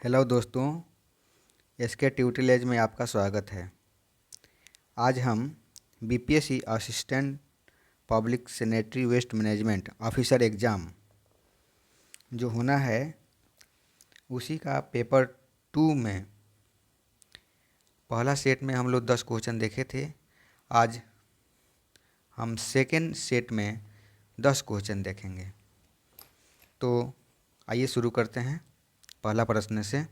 Hello दोस्तों, SK tutorial में आपका स्वागत है। आज हम BPSC assistant public sanitary waste management officer exam जो होना है उसी का पेपर 2 में पहला सेट में हम लोग 10 क्वेश्चन देखे थे। आज हम सेकेंड सेट में 10 क्वेश्चन देखेंगे। तो आइए शुरू करते हैं पहला प्रश्न से।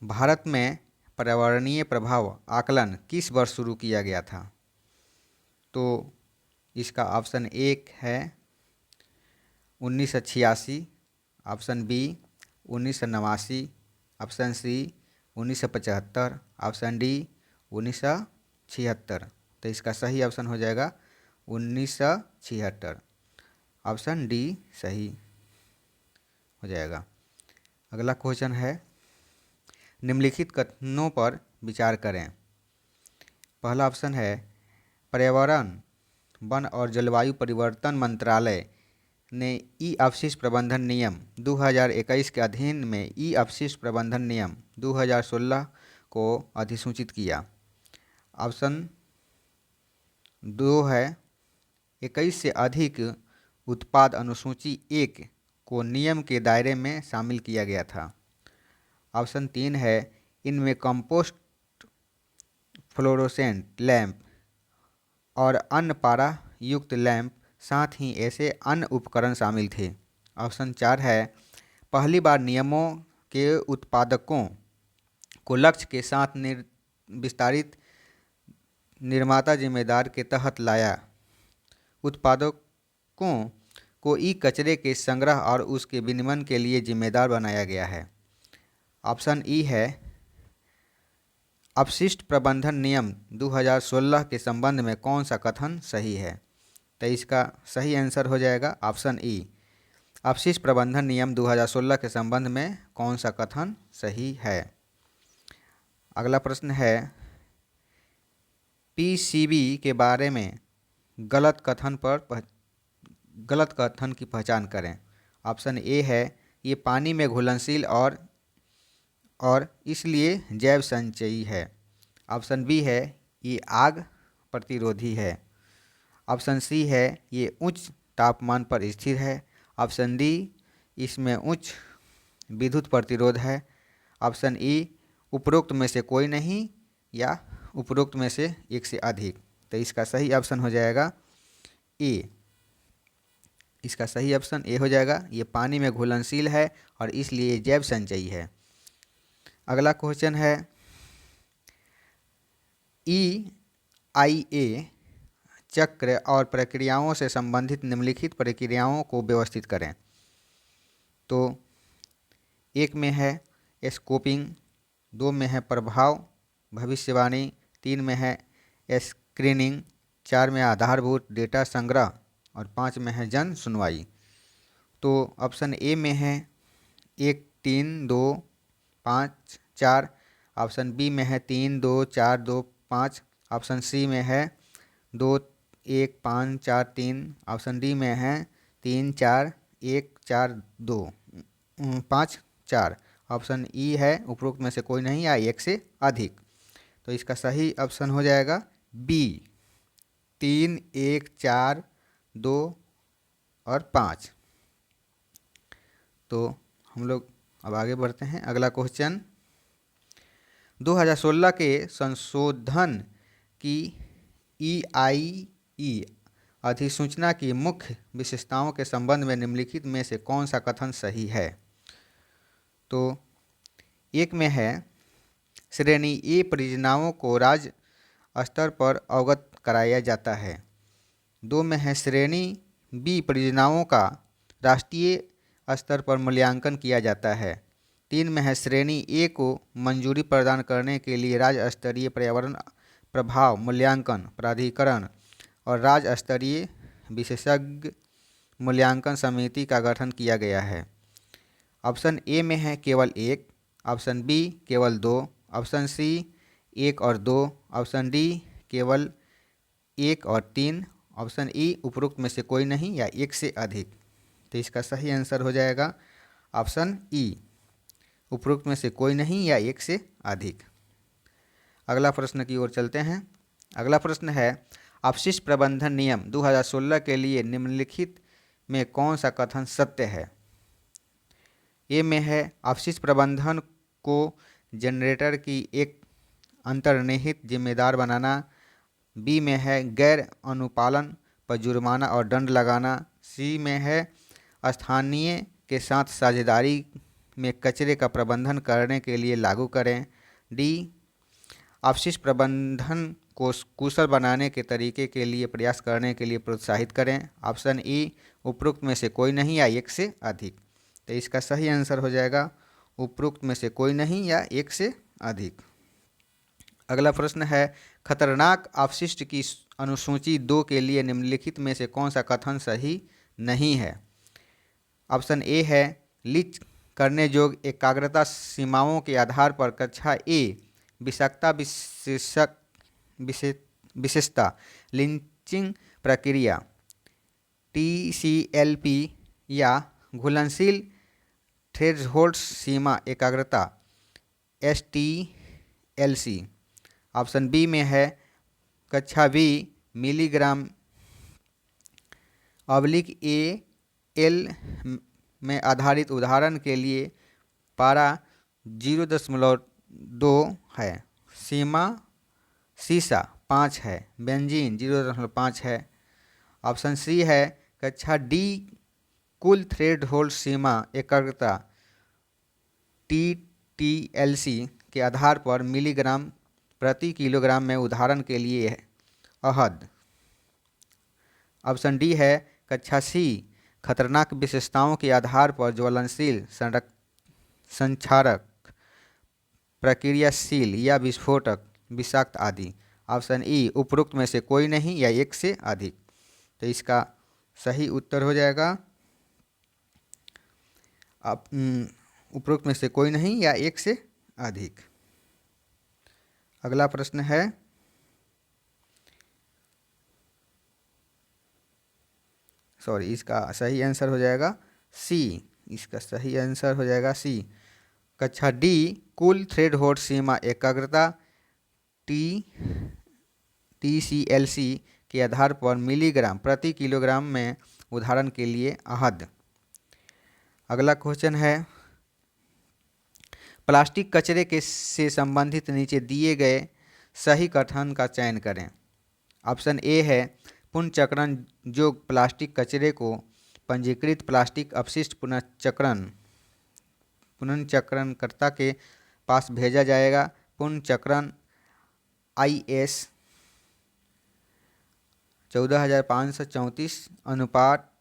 भारत में पर्यावरणीय प्रभाव आकलन किस वर्ष शुरू किया गया था? तो इसका ऑप्शन एक है 1986, option B 1989, option C 1975, option D 1976। तो इसका सही ऑप्शन हो जाएगा 1976। ऑप्शन डी सही हो जाएगा। अगला क्वेश्चन है, निम्नलिखित कथनों पर विचार करें। पहला ऑप्शन है पर्यावरण, वन और जलवायु परिवर्तन मंत्रालय ने ई अपशिष्ट प्रबंधन नियम 2021 के अधीन में ई अपशिष्ट प्रबंधन नियम 2016 को अधिसूचित किया। ऑप्शन दो है 21 से अधिक उत्पाद अनुसूची 1 को नियम के दायरे में शामिल किया गया था। ऑप्शन 3 है इनमें कंपोस्ट, फ्लोरोसेंट लैंप और अन्य पारा युक्त लैंप, साथ ही ऐसे अन्य उपकरण शामिल थे। ऑप्शन 4 है पहली बार नियमों के उत्पादकों को लक्ष्य के साथ विस्तारित निर्माता जिम्मेदार के तहत लाया। उत्पादकों को ई कचरे के संग्रह और उसके विनिमय के लिए जिम्मेदार बनाया गया है। ऑप्शन ई है अपशिष्ट प्रबंधन नियम 2016 के संबंध में कौन सा कथन सही है? तो इसका सही आंसर हो जाएगा ऑप्शन ई, अपशिष्ट प्रबंधन नियम 2016 के संबंध में कौन सा कथन सही है। अगला प्रश्न है, पीसीबी के बारे में गलत कथन की पहचान करें। ऑप्शन ए है ये पानी में घुलनशील और इसलिए जैव संचयी है। ऑप्शन बी है ये आग प्रतिरोधी है। ऑप्शन सी है ये उच्च तापमान पर स्थिर है। ऑप्शन डी इसमें उच्च विद्युत प्रतिरोध है। ऑप्शन ई उपरोक्त में से कोई नहीं या उपरोक्त में से एक से अधिक। तो इसका सही ऑप्शन हो जाएगा ए। इसका सही ऑप्शन ए हो जाएगा, ये पानी में घुलनशील है और इसलिए जैव संचयी है। अगला क्वेश्चन है, EIA चक्र और प्रक्रियाओं से संबंधित निम्नलिखित प्रक्रियाओं को व्यवस्थित करें। तो एक में है स्कोपिंग, 2 में है प्रभाव भविष्यवाणी, 3 में है स्क्रीनिंग, 4 में आधारभूत डेटा संग्रह और 5 में है जन सुनवाई। तो ऑप्शन ए में है 1, 3, 2, 5, 4। ऑप्शन बी में है 3, 2, 4, 2, 5। ऑप्शन सी में है 2, 1, 5, 4, 3। ऑप्शन डी में है 3, 4, 1, 4, 2, 5, 4। ऑप्शन ई है उपरोक्त में से कोई नहीं या एक से अधिक। तो इसका सही ऑप्शन हो जाएगा बी, 3, 1, 4, 2 और 5। तो हम लोग अब आगे बढ़ते हैं। अगला क्वेश्चन, 2016 के संशोधन की EIE अधिसूचना की मुख्य विशेषताओं के संबंध में निम्नलिखित में से कौन सा कथन सही है? तो एक में है श्रेणी ए परियोजनाओं को राज्य स्तर पर अवगत कराया जाता है। 2 में है श्रेणी बी परियोजनाओं का राष्ट्रीय स्तर पर मूल्यांकन किया जाता है। 3 में है श्रेणी ए को मंजूरी प्रदान करने के लिए राज्य स्तरीय पर्यावरण प्रभाव मूल्यांकन प्राधिकरण और राज्य स्तरीय विशेषज्ञ मूल्यांकन समिति का गठन किया गया है। ऑप्शन ए में है केवल 1, ऑप्शन बी केवल 2, ऑप्शन सी 1 और 2, ऑप्शन डी केवल 1 और 3, ऑप्शन ई उपरोक्त में से कोई नहीं या एक से अधिक। तो इसका सही आंसर हो जाएगा ऑप्शन ई, उपरोक्त में से कोई नहीं या एक से अधिक। अगला प्रश्न की ओर चलते हैं। अगला प्रश्न है, अपशिष्ट प्रबंधन नियम 2016 के लिए निम्नलिखित में कौन सा कथन सत्य है? ए में है, अपशिष्ट प्रबंधन को जनरेटर की एक अंतर्निहित जिम्मेदार बनाना। बी में है, गैर अनुपालन पर जुर्माना और दंड लगाना। सी में है, स्थानीय के साथ साझेदारी में कचरे का प्रबंधन करने के लिए लागू करें। डी, अपशिष्ट प्रबंधन को कुशल बनाने के तरीके के लिए प्रयास करने के लिए प्रोत्साहित करें। ऑप्शन ई, उपरोक्त में से कोई नहीं या एक से अधिक। तो इसका सही आंसर हो जाएगा उपरोक्त में से कोई नहीं या एक से अधिक। अगला प्रश्न है, खतरनाक अपशिष्ट की अनुसूची 2 के लिए निम्नलिखित में से कौन सा कथन सही नहीं है? ऑप्शन ए है, लीच करने योग्य एकाग्रता सीमाओं के आधार पर कक्षा ए विषाक्तता विशेषता लिंचिंग प्रक्रिया TCLP या घुलनशील थ्रेशोल्ड सीमा एकाग्रता STLC। ऑप्शन बी में है, कक्षा बी मिलीग्राम AL में आधारित। उदाहरण के लिए पारा 0.2 है, सीसा 5 है, बेंजीन 0.5 है। ऑप्शन सी है, कक्षा डी कुल थ्रेशोल्ड सीमा एकाग्रता TTLC के आधार पर मिलीग्राम प्रति किलोग्राम में। उदाहरण के लिए अहद। ऑप्शन डी है, कक्षा सी खतरनाक विशेषताओं के आधार पर ज्वलनशील संक्षारक प्रक्रियाशील या विस्फोटक विषाक्त आदि। ऑप्शन ई, उपरोक्त में से कोई नहीं या एक से अधिक। तो इसका सही उत्तर हो जाएगा उपरोक्त में से कोई नहीं या एक से अधिक। अगला प्रश्न है, इसका सही आंसर हो जाएगा सी। इसका सही आंसर हो जाएगा सी, कक्षा डी कुल थ्रेशोल्ड सीमा एकाग्रता TCLC के आधार पर मिलीग्राम प्रति किलोग्राम में। उदाहरण के लिए अहद। अगला क्वेश्चन है, प्लास्टिक कचरे से संबंधित नीचे दिए गए सही कथन का चयन करें। ऑप्शन ए है, पुनर्चक्रण योग्य प्लास्टिक कचरे को पंजीकृत प्लास्टिक अपशिष्ट पुनर्चक्रणकर्ता के पास भेजा जाएगा। पुनर्चक्रण IS 14534 अनुपात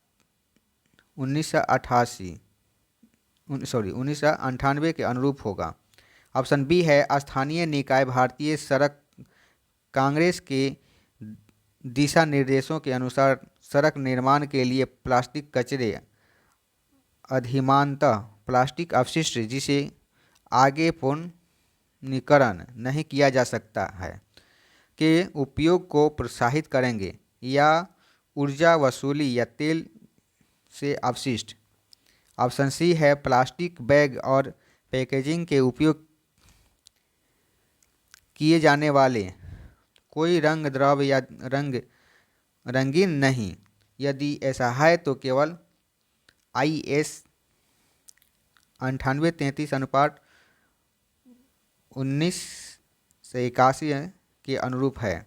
1998 के अनुरूप होगा। ऑप्शन बी है, स्थानीय निकाय भारतीय सड़क कांग्रेस के दिशा निर्देशों के अनुसार सड़क निर्माण के लिए प्लास्टिक कचरे अधिमानतः प्लास्टिक अपशिष्ट जिसे आगे पुनर्चक्रण नहीं किया जा सकता है के उपयोग को प्रोत्साहित करेंगे, या ऊर्जा वसूली या तेल से अपशिष्ट। ऑप्शन सी है, प्लास्टिक बैग और पैकेजिंग के उपयोग किए जाने वाले कोई रंग द्रव्य या रंगीन नहीं। यदि ऐसा है तो केवल IS 9833 अनुपात 1981 के अनुरूप है।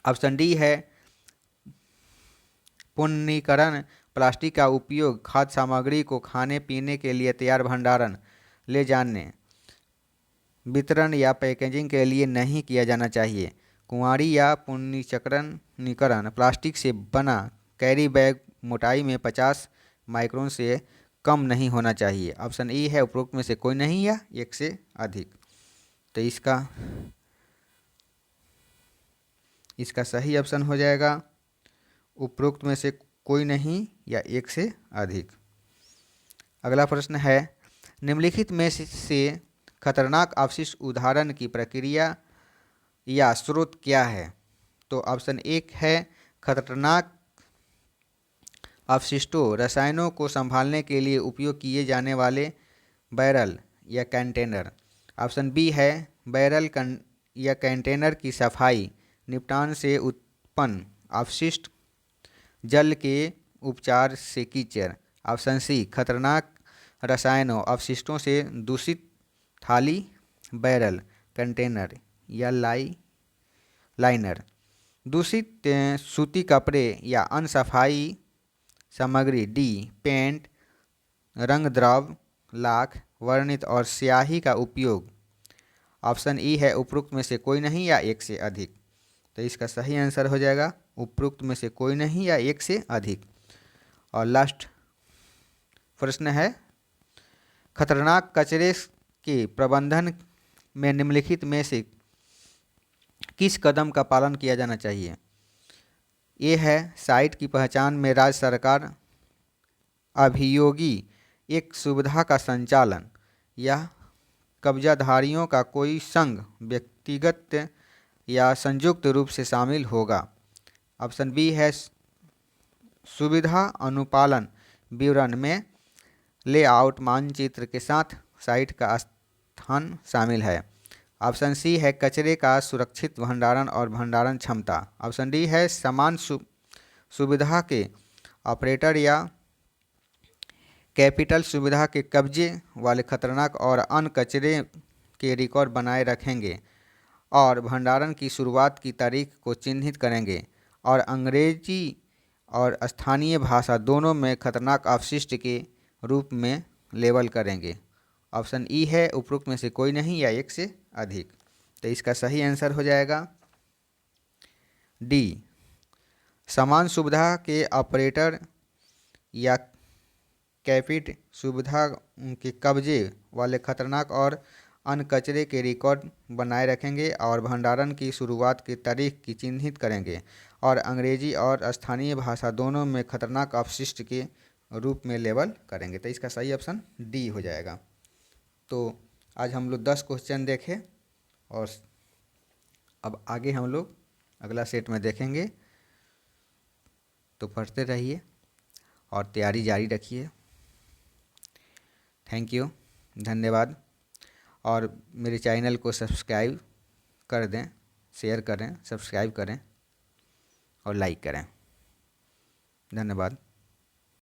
ऑप्शन डी है, पुनर्नवीनीकरण प्लास्टिक का उपयोग खाद्य सामग्री को खाने पीने के लिए तैयार भंडारण, ले जाने, वितरण या पैकेजिंग के लिए नहीं किया जाना चाहिए। कुंवारी या पुनर्चक्रणीकरण प्लास्टिक से बना कैरी बैग मोटाई में 50 माइक्रोन से कम नहीं होना चाहिए। ऑप्शन ई है, उपरोक्त में से कोई नहीं या एक से अधिक। तो इसका सही ऑप्शन हो जाएगा उपरोक्त में से कोई नहीं या एक से अधिक। अगला प्रश्न है, निम्नलिखित में से खतरनाक अपशिष्ट उदाहरण की प्रक्रिया या स्रोत क्या है? तो ऑप्शन एक है, खतरनाक अपशिष्टों रसायनों को संभालने के लिए उपयोग किए जाने वाले बैरल या कंटेनर। ऑप्शन बी है बैरल या कंटेनर की सफाई, निपटान से उत्पन्न अपशिष्ट जल के उपचार से कीचड़। ऑप्शन सी खतरनाक रसायनों अपशिष्टों से दूषित थाली, बैरल, कंटेनर या लाइनर। दूषित सूती कपड़े या अन्य सफाई सामग्री। डी पेंट, रंग द्रव, लाख, वर्णित और स्याही का उपयोग। ऑप्शन ई है उपरोक्त में से कोई नहीं या एक से अधिक। तो इसका सही आंसर हो जाएगा उपरोक्त में से कोई नहीं या एक से अधिक। और लास्ट प्रश्न है खतरनाक कचरे के प्रबंधन में निम्नलिखित में से किस कदम का पालन किया जाना चाहिए। ये है साइट की पहचान में राज्य सरकार अभियोगी एक सुविधा का संचालन या कब्जाधारियों का कोई संघ व्यक्तिगत या संयुक्त रूप से शामिल होगा। ऑप्शन बी है सुविधा अनुपालन विवरण में लेआउट मानचित्र के साथ साइट का स्थान शामिल है। ऑप्शन सी है कचरे का सुरक्षित भंडारण और भंडारण क्षमता। ऑप्शन डी है समान सुविधा के ऑपरेटर या कैपिटल सुविधा के कब्जे वाले खतरनाक और अन्य कचरे के रिकॉर्ड बनाए रखेंगे और भंडारण की शुरुआत की तारीख को चिन्हित करेंगे और अंग्रेजी और स्थानीय भाषा दोनों में खतरनाक अपशिष्ट के रूप में लेबल करेंगे। ऑप्शन ई है उपरोक्त में से कोई नहीं या एक से अधिक। तो इसका सही आंसर हो जाएगा डी समान सुविधा के ऑपरेटर या कैपिट सुविधा के कब्जे वाले खतरनाक और अन्य कचरे के रिकॉर्ड बनाए रखेंगे और भंडारण की शुरुआत की तारीख की चिन्हित करेंगे और अंग्रेजी और स्थानीय भाषा दोनों में खतरनाक अपशिष्ट के रूप में लेबल करेंगे। तो इसका सही ऑप्शन डी हो जाएगा। तो आज हम लोग 10 क्वेश्चन देखे और अब आगे हम लोग अगला सेट में देखेंगे। तो पढ़ते रहिए और तैयारी जारी रखिए। थैंक यू, धन्यवाद। और मेरे चैनल को सब्सक्राइब कर दें, शेयर करें, सब्सक्राइब करें और लाइक करें। धन्यवाद।